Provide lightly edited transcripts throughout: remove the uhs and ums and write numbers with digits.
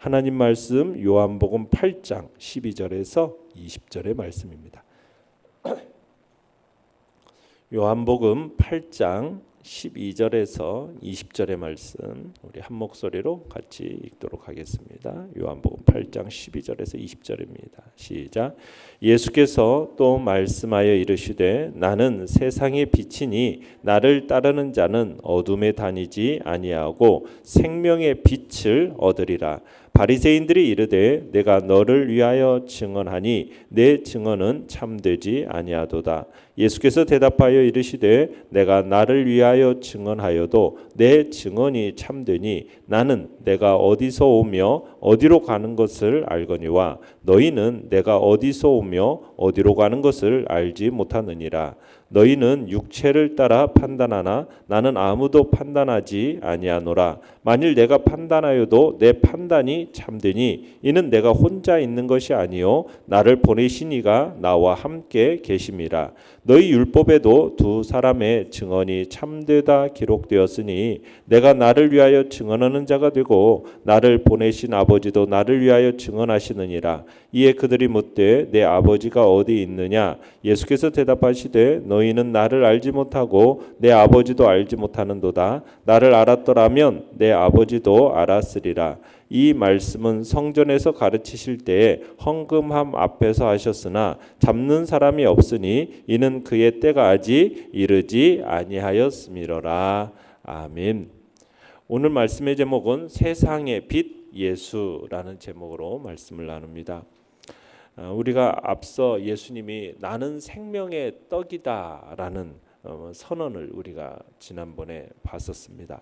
하나님 말씀 요한복음 8장 12절에서 20절의 말씀입니다. 요한복음 8장 12절에서 20절의 말씀 우리 한 목소리로 같이 읽도록 하겠습니다. 요한복음 8장 12절에서 20절입니다. 시작. 예수께서 또 말씀하여 이르시되 나는 세상의 빛이니 나를 따르는 자는 어둠에 다니지 아니하고 생명의 빛을 얻으리라. 바리새인들이 이르되 내가 너를 위하여 증언하니 내 증언은 참되지 아니하도다. 예수께서 대답하여 이르시되 내가 나를 위하여 증언하여도 내 증언이 참되니 나는 내가 어디서 오며 어디로 가는 것을 알거니와 너희는 내가 어디서 오며 어디로 가는 것을 알지 못하느니라. 너희는 육체를 따라 판단하나 나는 아무도 판단하지 아니하노라. 만일 내가 판단하여도 내 판단이 참되니 이는 내가 혼자 있는 것이 아니요 나를 보내신 이가 나와 함께 계심이라. 너희 율법에도 두 사람의 증언이 참되다 기록되었으니 내가 나를 위하여 증언하는 자가 되고 나를 보내신 아버지도 나를 위하여 증언하시느니라. 이에 그들이 묻되 내 아버지가 어디 있느냐? 예수께서 대답하시되 너희는 나를 알지 못하고 내 아버지도 알지 못하는도다. 나를 알았더라면 내 아버지도 알았으리라. 이 말씀은 성전에서 가르치실 때에 헌금함 앞에서 하셨으나 잡는 사람이 없으니 이는 그의 때가 아직 이르지 아니하였음이로라. 아멘. 오늘 말씀의 제목은 세상의 빛 예수라는 제목으로 말씀을 나눕니다. 우리가 앞서 예수님이 나는 생명의 떡이다라는 선언을 우리가 지난번에 봤었습니다.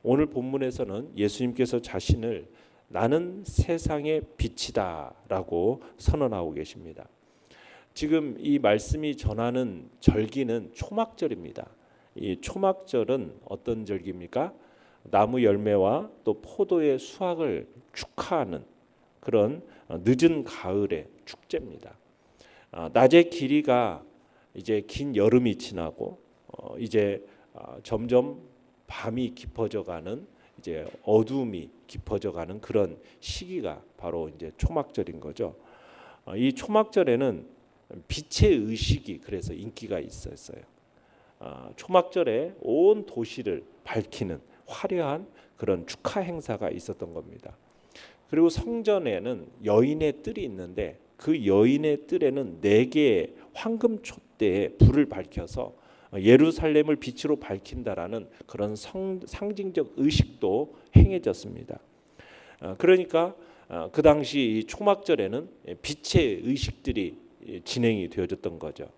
오늘 본문에서는 예수님께서 자신을 나는 세상의 빛이다라고 선언하고 계십니다. 지금 이 말씀이 전하는 절기는 초막절입니다. 이 초막절은 어떤 절기입니까? 나무 열매와 또 포도의 수확을 축하하는 그런 늦은 가을의 축제입니다. 낮의 길이가 이제 긴 여름이 지나고 이제 점점 밤이 깊어져가는 이제 어둠이 깊어져가는 그런 시기가 바로 이제 초막절인 거죠. 이 초막절에는 빛의 의식이 그래서 인기가 있었어요. 초막절에 온 도시를 밝히는 화려한 그런 축하 행사가 있었던 겁니다. 그리고 성전에는 여인의 뜰이 있는데 그 여인의 뜰에는 4개의 황금 촛대에 불을 밝혀서 예루살렘을 빛으로 밝힌다라는 그런 상징적 의식도 행해졌습니다. 그러니까 그 당시 초막절에는 빛의 의식들이 진행이 되어졌던 거죠.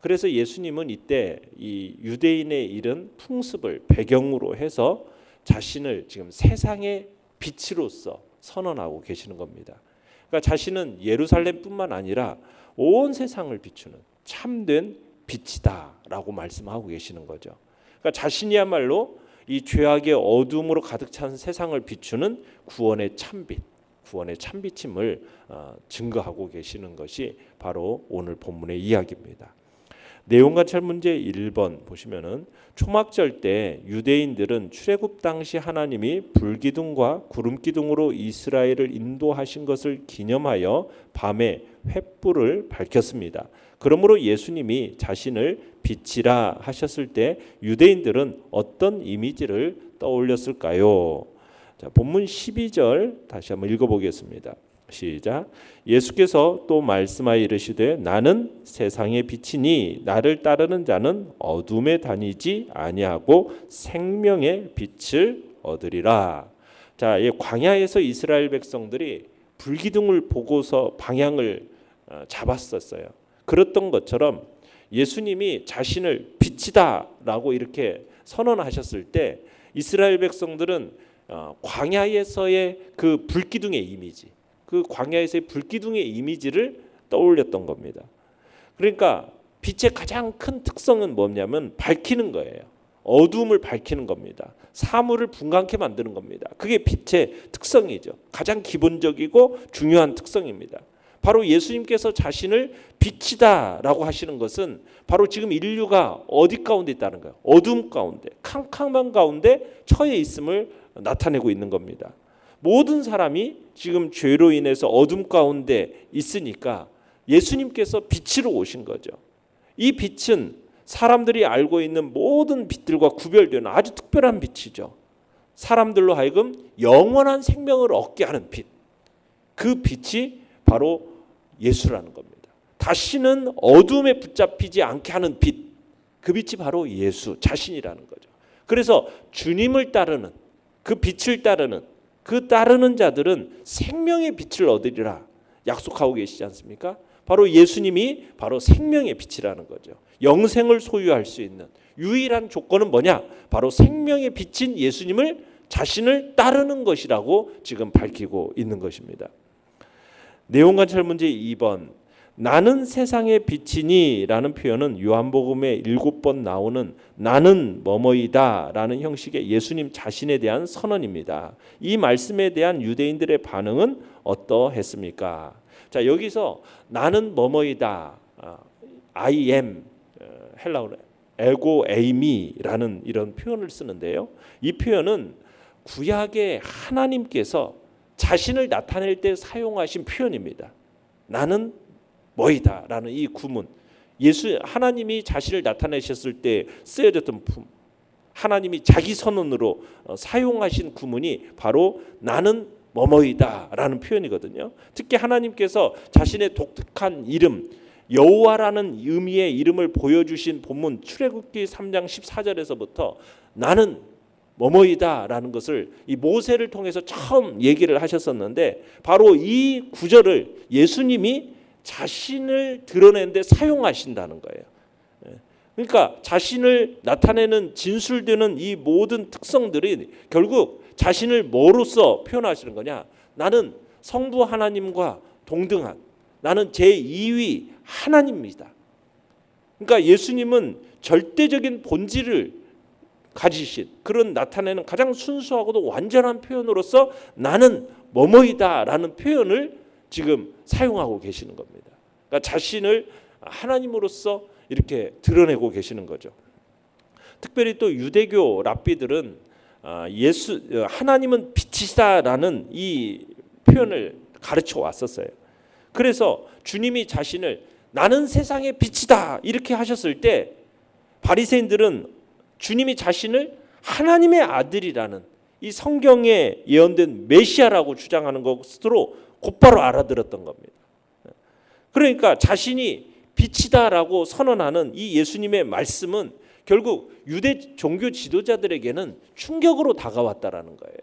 그래서 예수님은 이때 이 유대인의 이런 풍습을 배경으로 해서 자신을 지금 세상의 빛으로서 선언하고 계시는 겁니다. 그러니까 자신은 예루살렘뿐만 아니라 온 세상을 비추는 참된 빛이다라고 말씀하고 계시는 거죠. 그러니까 자신이야말로 이 죄악의 어둠으로 가득 찬 세상을 비추는 구원의 참빛, 구원의 참빛임을 증거하고 계시는 것이 바로 오늘 본문의 이야기입니다. 내용 관찰 문제 1번 보시면은 초막절 때 유대인들은 출애굽 당시 하나님이 불기둥과 구름기둥으로 이스라엘을 인도하신 것을 기념하여 밤에 횃불을 밝혔습니다. 그러므로 예수님이 자신을 빛이라 하셨을 때 유대인들은 어떤 이미지를 떠올렸을까요? 자, 본문 12절 다시 한번 읽어보겠습니다. 시작. 예수께서 또 말씀하여 이르시되 나는 세상의 빛이니 나를 따르는 자는 어둠에 다니지 아니하고 생명의 빛을 얻으리라. 자, 이 광야에서 이스라엘 백성들이 불기둥을 보고서 방향을 잡았었어요. 그랬던 것처럼 예수님이 자신을 빛이다라고 이렇게 선언하셨을 때 이스라엘 백성들은 광야에서의 그 불기둥의 이미지, 그 광야에서의 불기둥의 이미지를 떠올렸던 겁니다. 그러니까 빛의 가장 큰 특성은 뭐냐면 밝히는 거예요. 어둠을 밝히는 겁니다. 사물을 분광케 만드는 겁니다. 그게 빛의 특성이죠. 가장 기본적이고 중요한 특성입니다. 바로 예수님께서 자신을 빛이다라고 하시는 것은 바로 지금 인류가 어디 가운데 있다는 거예요. 어둠 가운데, 캄캄한 가운데 처해 있음을 나타내고 있는 겁니다. 모든 사람이 지금 죄로 인해서 어둠 가운데 있으니까 예수님께서 빛으로 오신 거죠. 이 빛은 사람들이 알고 있는 모든 빛들과 구별되는 아주 특별한 빛이죠. 사람들로 하여금 영원한 생명을 얻게 하는 빛. 그 빛이 바로 예수라는 겁니다. 다시는 어둠에 붙잡히지 않게 하는 빛. 그 빛이 바로 예수 자신이라는 거죠. 그래서 주님을 따르는, 그 빛을 따르는, 그 따르는 자들은 생명의 빛을 얻으리라 약속하고 계시지 않습니까? 바로 예수님이 바로 생명의 빛이라는 거죠. 영생을 소유할 수 있는 유일한 조건은 뭐냐? 바로 생명의 빛인 예수님을 자신을 따르는 것이라고 지금 밝히고 있는 것입니다. 내용관찰 문제 2번. 나는 세상의 빛이니 라는 표현은 요한복음에 7번 나오는 나는 뭐뭐이다 라는 형식의 예수님 자신에 대한 선언입니다. 이 말씀에 대한 유대인들의 반응은 어떠했습니까? 자, 여기서 나는 뭐뭐이다, I am, 헬라어로 에고 에이미라는 이런 표현을 쓰는데요. 이 표현은 구약의 하나님께서 자신을 나타낼 때 사용하신 표현입니다. 나는 뭐이다라는 이 구문, 하나님이 자신을 나타내셨을 때 쓰여졌던 하나님이 자기 선언으로 사용하신 구문이 바로 나는 뭐뭐이다라는 표현이거든요. 특히 하나님께서 자신의 독특한 이름 여호와라는 의미의 이름을 보여주신 본문 출애굽기 3장 14절에서부터 나는 뭐뭐이다라는 것을 이 모세를 통해서 처음 얘기를 하셨었는데 바로 이 구절을 예수님이 자신을 드러내는데 사용하신다는 거예요. 그러니까 자신을 나타내는 진술되는 이 모든 특성들이 결국 자신을 뭐로써 표현하시는 거냐? 나는 성부 하나님과 동등한, 나는 제2위 하나님입니다. 그러니까 예수님은 절대적인 본질을 가지신 그런 나타내는 가장 순수하고도 완전한 표현으로서 나는 뭐뭐이다라는 표현을 지금 사용하고 계시는 겁니다. 그러니까 자신을 하나님으로서 이렇게 드러내고 계시는 거죠. 특별히 또 유대교 랍비들은 하나님은 빛이시다라는 이 표현을 가르쳐 왔었어요. 그래서 주님이 자신을 나는 세상의 빛이다 이렇게 하셨을 때 바리새인들은 주님이 자신을 하나님의 아들이라는 이 성경에 예언된 메시아라고 주장하는 것으로 곧바로 알아들었던 겁니다. 그러니까 자신이 빛이다라고 선언하는 이 예수님의 말씀은 결국 유대 종교 지도자들에게는 충격으로 다가왔다라는 거예요.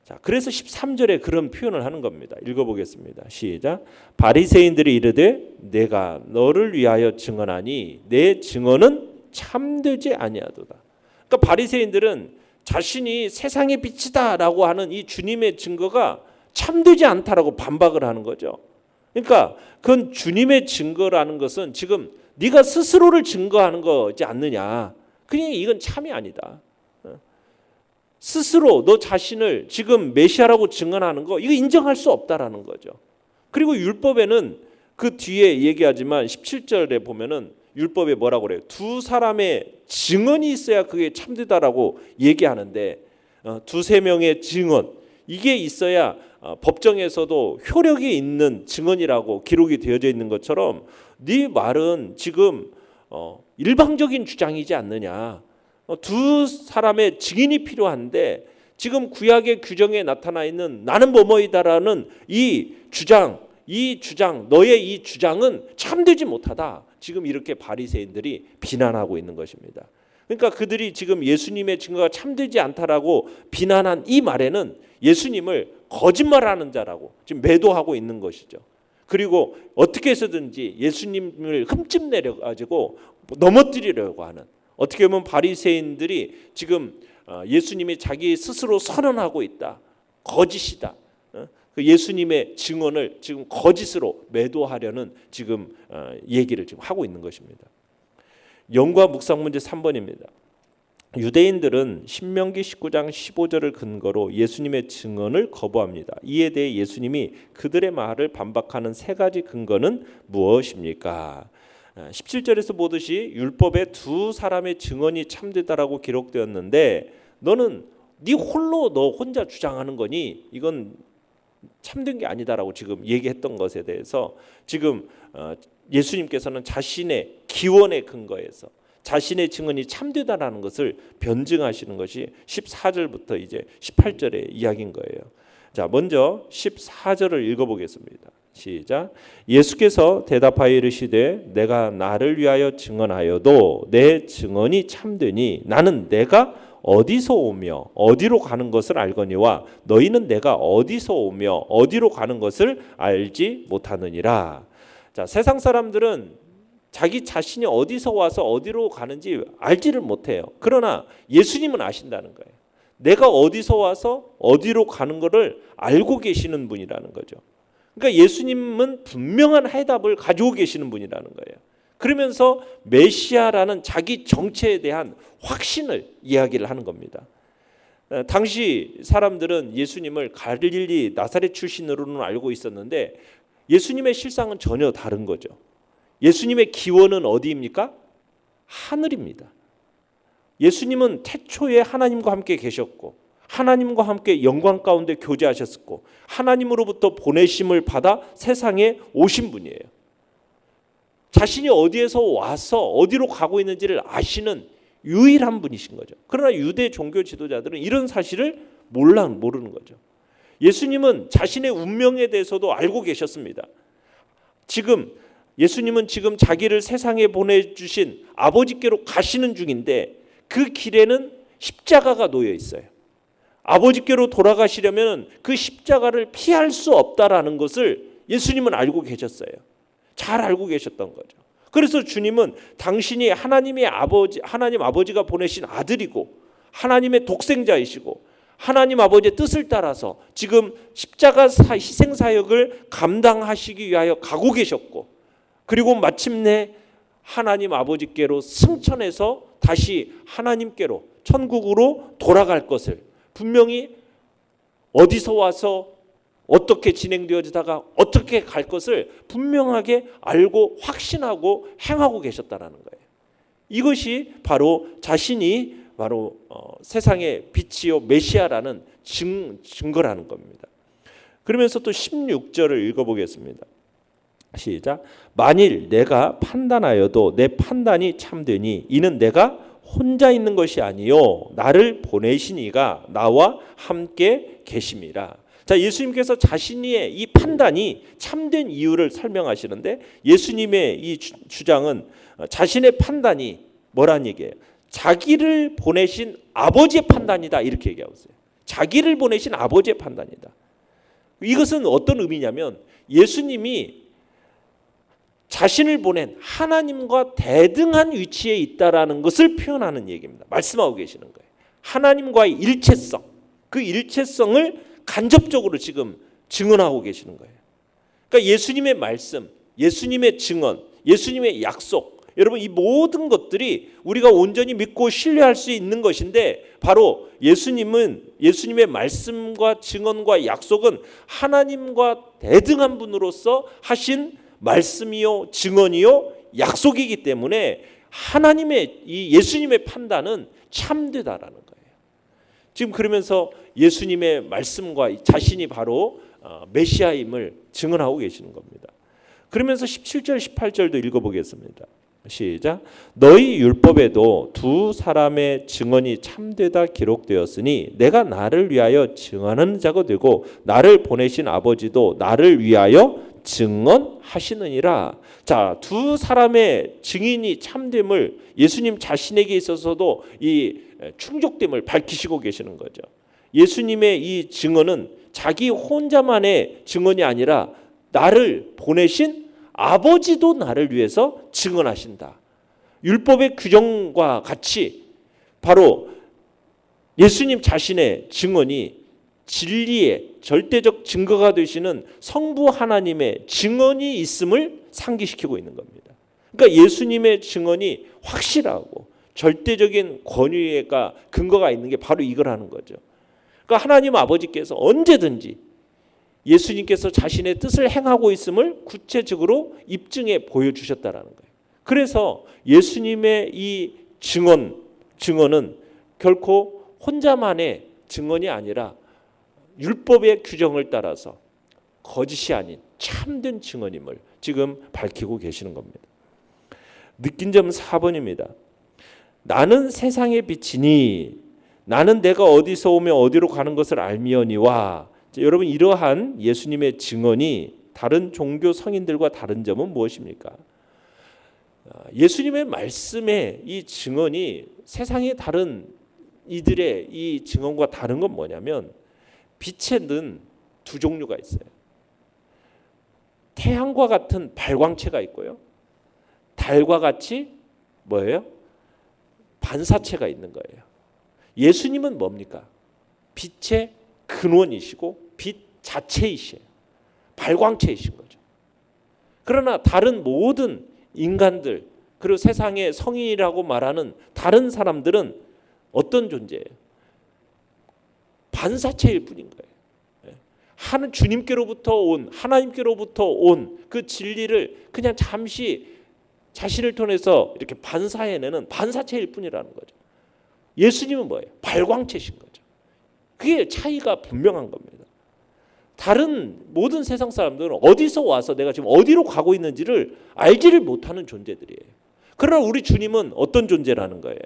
자, 그래서 13절에 그런 표현을 하는 겁니다. 읽어보겠습니다. 시작. 바리새인들이 이르되 내가 너를 위하여 증언하니 내 증언은 참되지 아니하도다. 그러니까 바리새인들은 자신이 세상의 빛이다라고 하는 이 주님의 증거가 참되지 않다라고 반박을 하는 거죠. 그러니까 그건 주님의 증거라는 것은 지금 네가 스스로를 증거하는 거지 않느냐. 그냥 이건 참이 아니다. 스스로 너 자신을 지금 메시아라고 증언하는 거 이거 인정할 수 없다라는 거죠. 그리고 율법에는 그 뒤에 얘기하지만 17절에 보면은 율법에 뭐라고 그래요? 두 사람의 증언이 있어야 그게 참되다라고 얘기하는데 두세 명의 증언 이게 있어야 법정에서도 효력이 있는 증언이라고 기록이 되어져 있는 것처럼 네 말은 지금 일방적인 주장이지 않느냐. 두 사람의 증인이 필요한데 지금 구약의 규정에 나타나 있는 나는 뭐뭐이다라는 이 주장 너의 이 주장은 참되지 못하다. 지금 이렇게 바리새인들이 비난하고 있는 것입니다. 그러니까 그들이 지금 예수님의 증거가 참되지 않다라고 비난한 이 말에는 예수님을 거짓말하는 자라고 지금 매도하고 있는 것이죠. 그리고 어떻게 해서든지 예수님을 흠집내려 가지고 넘어뜨리려고 하는 어떻게 보면 바리새인들이 지금 예수님이 자기 스스로 선언하고 있다. 거짓이다. 그 예수님의 증언을 지금 거짓으로 매도하려는 지금 얘기를 지금 하고 있는 것입니다. 연구와 묵상 문제 3번입니다. 유대인들은 신명기 19장 15절을 근거로 예수님의 증언을 거부합니다. 이에 대해 예수님이 그들의 말을 반박하는 세 가지 근거는 무엇입니까? 17절에서 보듯이 율법에 두 사람의 증언이 참되다라고 기록되었는데 너는 네 홀로 너 혼자 주장하는 거니 이건 참된 게 아니다라고 지금 얘기했던 것에 대해서 지금 예수님께서는 자신의 기원에 근거해서 자신의 증언이 참되다라는 것을 변증하시는 것이 14절부터 이제 18절의 이야기인 거예요. 자, 먼저 14절을 읽어보겠습니다. 시작. 예수께서 대답하여 이르시되 내가 나를 위하여 증언하여도 내 증언이 참되니 나는 내가 어디서 오며 어디로 가는 것을 알거니와 너희는 내가 어디서 오며 어디로 가는 것을 알지 못하느니라. 자, 세상 사람들은 자기 자신이 어디서 와서 어디로 가는지 알지를 못해요. 그러나 예수님은 아신다는 거예요. 내가 어디서 와서 어디로 가는 것을 알고 계시는 분이라는 거죠. 그러니까 예수님은 분명한 해답을 가지고 계시는 분이라는 거예요. 그러면서 메시아라는 자기 정체에 대한 확신을 이야기를 하는 겁니다. 당시 사람들은 예수님을 갈릴리 나사렛 출신으로는 알고 있었는데 예수님의 실상은 전혀 다른 거죠. 예수님의 기원은 어디입니까? 하늘입니다. 예수님은 태초에 하나님과 함께 계셨고 하나님과 함께 영광 가운데 교제하셨고 하나님으로부터 보내심을 받아 세상에 오신 분이에요. 자신이 어디에서 와서 어디로 가고 있는지를 아시는 유일한 분이신 거죠. 그러나 유대 종교 지도자들은 이런 사실을 모르는 거죠. 예수님은 자신의 운명에 대해서도 알고 계셨습니다. 예수님은 지금 자기를 세상에 보내주신 아버지께로 가시는 중인데 그 길에는 십자가가 놓여 있어요. 아버지께로 돌아가시려면 그 십자가를 피할 수 없다라는 것을 예수님은 알고 계셨어요. 잘 알고 계셨던 거죠. 그래서 주님은 당신이 하나님 아버지가 보내신 아들이고 하나님의 독생자이시고 하나님 아버지의 뜻을 따라서 지금 십자가 희생 사역을 감당하시기 위하여 가고 계셨고 그리고 마침내 하나님 아버지께로 승천해서 다시 하나님께로 천국으로 돌아갈 것을 분명히 어디서 와서 어떻게 진행되어지다가 어떻게 갈 것을 분명하게 알고 확신하고 행하고 계셨다라는 거예요. 이것이 바로 자신이 바로 세상의 빛이요 메시아라는 증거라는 겁니다. 그러면서 또 16절을 읽어보겠습니다. 시작. 만일 내가 판단하여도 내 판단이 참되니 이는 내가 혼자 있는 것이 아니요 나를 보내신 이가 나와 함께 계심이라. 자, 예수님께서 자신의 이 판단이 참된 이유를 설명하시는데 예수님의 이 주장은 자신의 판단이 뭐란 얘기예요? 자기를 보내신 아버지의 판단이다 이렇게 얘기하고 있어요. 자기를 보내신 아버지의 판단이다. 이것은 어떤 의미냐면 예수님이 자신을 보낸 하나님과 대등한 위치에 있다라는 것을 표현하는 얘기입니다. 말씀하고 계시는 거예요. 하나님과의 일체성, 그 일체성을 간접적으로 지금 증언하고 계시는 거예요. 그러니까 예수님의 말씀, 예수님의 증언, 예수님의 약속, 여러분 이 모든 것들이 우리가 온전히 믿고 신뢰할 수 있는 것인데 바로 예수님의 말씀과 증언과 약속은 하나님과 대등한 분으로서 하신 말씀이요 증언이요 약속이기 때문에 하나님의 이 예수님의 판단은 참되다라는 거예요. 지금 그러면서 예수님의 말씀과 자신이 바로 메시아임을 증언하고 계시는 겁니다. 그러면서 17절 18절도 읽어보겠습니다. 시작. 너희 율법에도 두 사람의 증언이 참되다 기록되었으니 내가 나를 위하여 증언하는 자가 되고 나를 보내신 아버지도 나를 위하여 증언하시느니라. 자, 두 사람의 증인이 참됨을 예수님 자신에게 있어서도 이 충족됨을 밝히시고 계시는 거죠. 예수님의 이 증언은 자기 혼자만의 증언이 아니라 나를 보내신 아버지도 나를 위해서 증언하신다. 율법의 규정과 같이 바로 예수님 자신의 증언이 진리의 절대적 증거가 되시는 성부 하나님의 증언이 있음을 상기시키고 있는 겁니다. 그러니까 예수님의 증언이 확실하고 절대적인 권위가 근거가 있는 게 바로 이거라는 거죠. 그러니까 하나님 아버지께서 언제든지 예수님께서 자신의 뜻을 행하고 있음을 구체적으로 입증해 보여주셨다라는 거예요. 그래서 예수님의 이 증언은 결코 혼자만의 증언이 아니라 율법의 규정을 따라서 거짓이 아닌 참된 증언임을 지금 밝히고 계시는 겁니다. 느낀 점 4번입니다. 나는 세상의 빛이니 나는 내가 어디서 오며 어디로 가는 것을 알미언이와. 여러분, 이러한 예수님의 증언이 다른 종교 성인들과 다른 점은 무엇입니까? 예수님의 말씀의 이 증언이 세상의 다른 이들의 이 증언과 다른 건 뭐냐면 빛에는 두 종류가 있어요. 태양과 같은 발광체가 있고요. 달과 같이 뭐예요? 반사체가 있는 거예요. 예수님은 뭡니까? 빛의 근원이시고 빛 자체이시에요. 발광체이신 거죠. 그러나 다른 모든 인간들 그리고 세상의 성인이라고 말하는 다른 사람들은 어떤 존재예요? 반사체일 뿐인 거예요. 주님께로부터 온 하나님께로부터 온 그 진리를 그냥 잠시 자신을 통해서 이렇게 반사해내는 반사체일 뿐이라는 거죠. 예수님은 뭐예요? 발광체신 거죠. 그게 차이가 분명한 겁니다. 다른 모든 세상 사람들은 어디서 와서 내가 지금 어디로 가고 있는지를 알지를 못하는 존재들이에요. 그러나 우리 주님은 어떤 존재라는 거예요?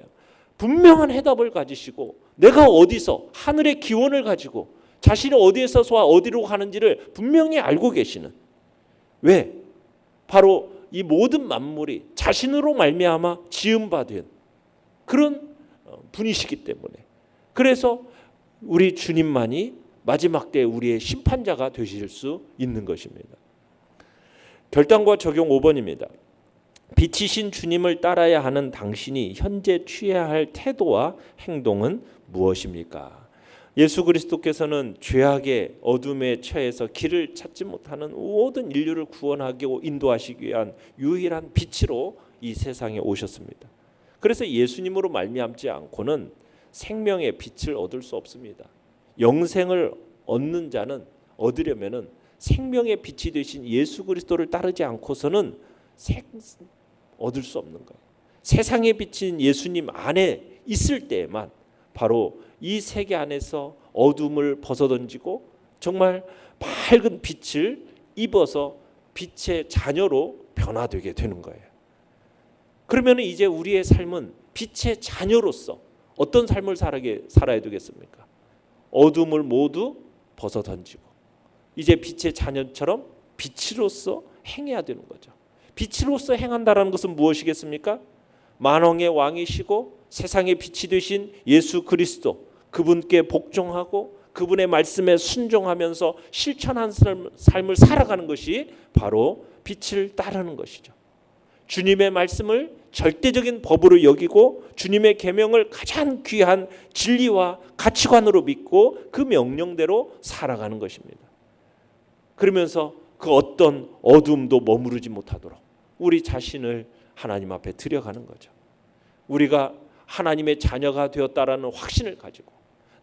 분명한 해답을 가지시고 내가 어디서 하늘의 기원을 가지고 자신이 어디에서 어디로 가는지를 분명히 알고 계시는, 왜? 바로 이 모든 만물이 자신으로 말미암아 지은 바 된 그런 분이시기 때문에, 그래서 우리 주님만이 마지막 때 우리의 심판자가 되실 수 있는 것입니다. 결단과 적용 5번입니다. 빛이신 주님을 따라야 하는 당신이 현재 취해야 할 태도와 행동은 무엇입니까? 예수 그리스도께서는 죄악의 어둠에 처해서 길을 찾지 못하는 모든 인류를 구원하기 인도하시기 위한 유일한 빛으로 이 세상에 오셨습니다. 그래서 예수님으로 말미암지 않고는 생명의 빛을 얻을 수 없습니다. 영생을 얻는 자는 얻으려면은 생명의 빛이 되신 예수 그리스도를 따르지 않고서는 얻을 수 없는 거예요. 세상의 빛인 예수님 안에 있을 때에만 바로 이 세계 안에서 어둠을 벗어던지고 정말 밝은 빛을 입어서 빛의 자녀로 변화되게 되는 거예요. 그러면 이제 우리의 삶은 빛의 자녀로서 어떤 삶을 살아야 되겠습니까? 어둠을 모두 벗어던지고 이제 빛의 자녀처럼 빛으로서 행해야 되는 거죠. 빛으로서 행한다는 것은 무엇이겠습니까? 만왕의 왕이시고 세상의 빛이 되신 예수 그리스도, 그분께 복종하고 그분의 말씀에 순종하면서 실천한 삶을 살아가는 것이 바로 빛을 따르는 것이죠. 주님의 말씀을 절대적인 법으로 여기고 주님의 계명을 가장 귀한 진리와 가치관으로 믿고 그 명령대로 살아가는 것입니다. 그러면서 그 어떤 어둠도 머무르지 못하도록 우리 자신을 하나님 앞에 드려가는 거죠. 우리가 하나님의 자녀가 되었다라는 확신을 가지고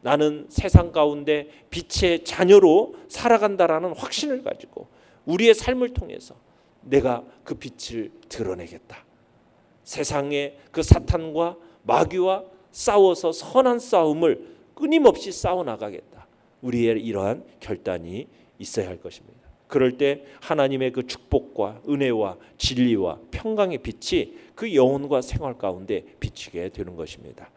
나는 세상 가운데 빛의 자녀로 살아간다라는 확신을 가지고 우리의 삶을 통해서 내가 그 빛을 드러내겠다. 세상의 그 사탄과 마귀와 싸워서 선한 싸움을 끊임없이 싸워나가겠다. 우리의 이러한 결단이 있어야 할 것입니다. 그럴 때 하나님의 그 축복과 은혜와 진리와 평강의 빛이 그 영혼과 생활 가운데 비치게 되는 것입니다.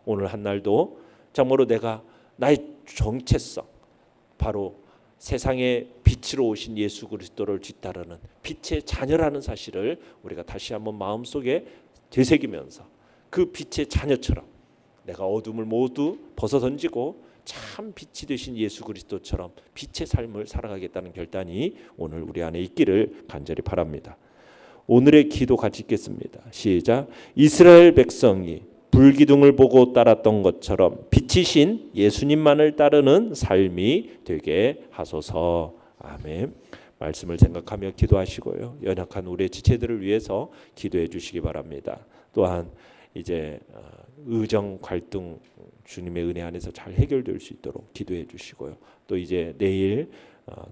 오늘 한 날도 참으로 내가 나의 정체성, 바로 세상의 빛으로 오신 예수 그리스도를 뒤따르는 빛의 자녀라는 사실을 우리가 다시 한번 마음속에 되새기면서 그 빛의 자녀처럼 내가 어둠을 모두 벗어던지고 참 빛이 되신 예수 그리스도처럼 빛의 삶을 살아가겠다는 결단이 오늘 우리 안에 있기를 간절히 바랍니다. 오늘의 기도 같이 읽겠습니다. 시작. 이스라엘 백성이 불기둥을 보고 따랐던 것처럼 빛이신 예수님만을 따르는 삶이 되게 하소서. 아멘. 말씀을 생각하며 기도하시고요. 연약한 우리의 지체들을 위해서 기도해 주시기 바랍니다. 또한 이제 의정 갈등 주님의 은혜 안에서 잘 해결될 수 있도록 기도해 주시고요. 또 이제 내일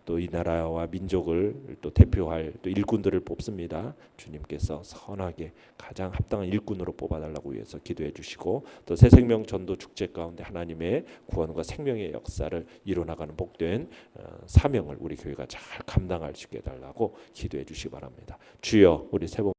또 이 나라와 민족을 또 대표할 또 일꾼들을 뽑습니다. 주님께서 선하게 가장 합당한 일꾼으로 뽑아달라고 위해서 기도해 주시고 또 새생명 전도 축제 가운데 하나님의 구원과 생명의 역사를 이뤄나가는 복된 사명을 우리 교회가 잘 감당할 수 있게 해달라고 기도해 주시기 바랍니다. 주여, 우리 세 번